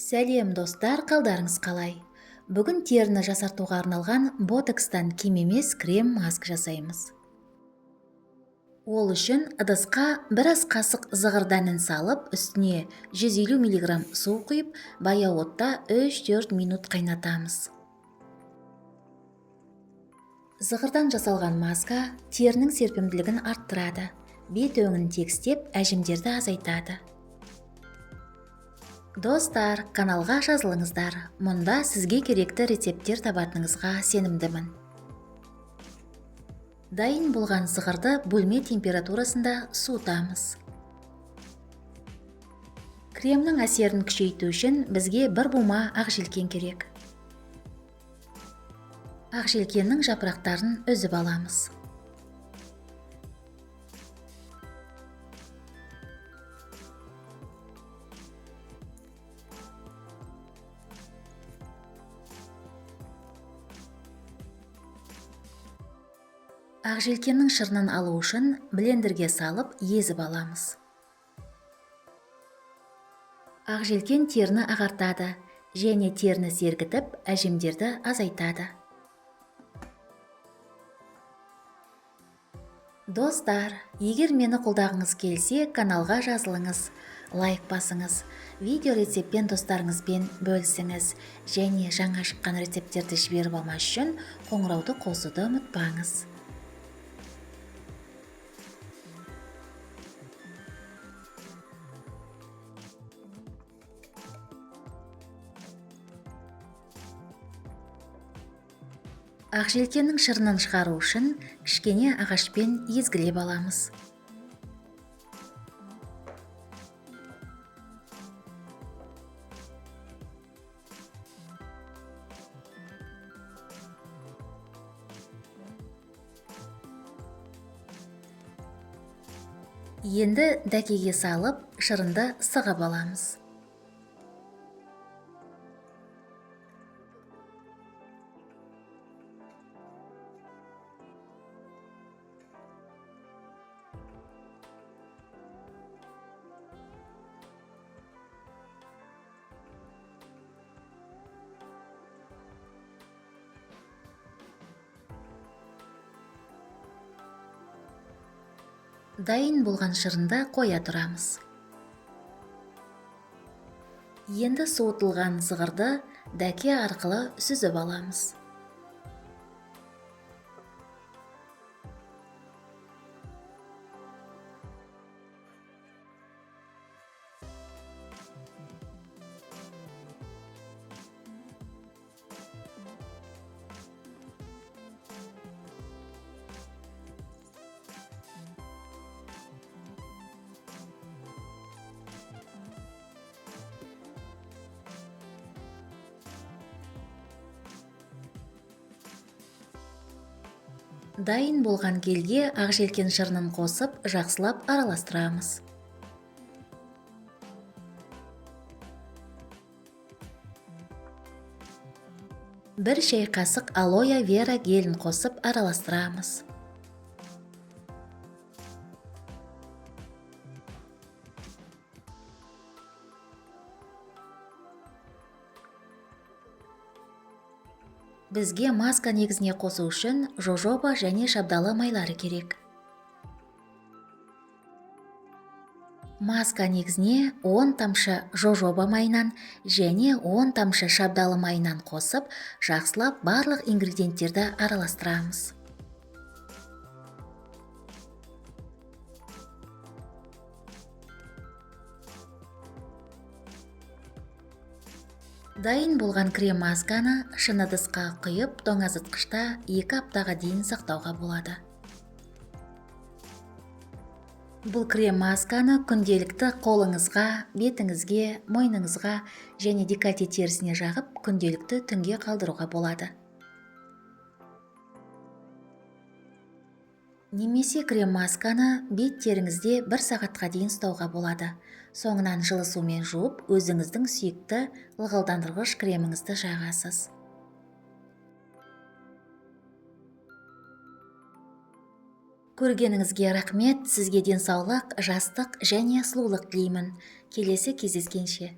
Сәлем достар, қалдарыңыз қалай? Бүгін теріні жасартуға арналған ботокстан кем емес крем маск жасаймыз. Ол үшін ыдысқа бір ас қасық зығыр дәнін салып, үстіне 150 мг су құйып, баяу отта 3-4 минут қайнатамыз. Зығырдан жасалған маска терінің серпімділігін арттырады, бет өңін тегістеп, әжімдерді азайтады. Достар, каналға жазылыңыздар. Мұнда сізге керекті рецепттер табатыныңызға сенімдімін. Дайын болған зығырды бөлме температурасында суытамыз. Кремнің әсерін күшейту үшін бізге бір бума ақжелкен керек. Ақжелкеннің жапырақтарын үзіп аламыз. Ақжелкеннің шырынын алу үшін блендерге салып езіп аламыз. Ақжелкен теріні ағартады және теріні сергітіп, әжімдерді азайтады. Достар, егер мені қолдағыңыз келсе, каналға жазылыңыз, лайк басыңыз, видео рецептпен достарыңызбен бөлісіңіз және жаңа шыққан рецепттерді жіберіп алмас үшін қоңырауды қосуды ұмытпаңыз. Ақжелкеннің шырынын шығару үшін кішкене ағашпен езгілеп аламыз. Енді дәкеге салып, шырынды сығып аламыз. Дайын болған шырынды қоя тұрамыз. Енді суытылған зығырды дәке арқылы сүзіп аламыз. Дайын болған гельге ақжелкен шырынын қосып, жақсылап араластырамыз. Бір шай қасық алоэ вера гелін қосып араластырамыз. Бізге маска негізіне қосу үшін жожоба және шабдалы майлары керек. Маска негізіне 10 тамшы жожоба майынан және 10 тамшы шабдалы майынан қосып, жақсылап барлық ингредиенттерді араластырамыз. Дайын болған крем масканы шыны ыдысқа құйып, тоңазытқышта 2 аптаға дейін сақтауға болады. Бұл крем масканы күнделікті қолыңызға, бетіңізге, мойныңызға және декольте терісіне жағып, күнделікті түнге қалдыруға болады. Немесе крем масканы бет теріңізде 1 сағатқа дейін ұстауға болады. Соңынан жылы сумен жуып, өзіңіздің сүйікті ылғалдандырғыш креміңізді жағасыз. Көргеніңізге рахмет, сізге денсаулық, жастық және сұлулық тілеймін. Келесі кездескенше.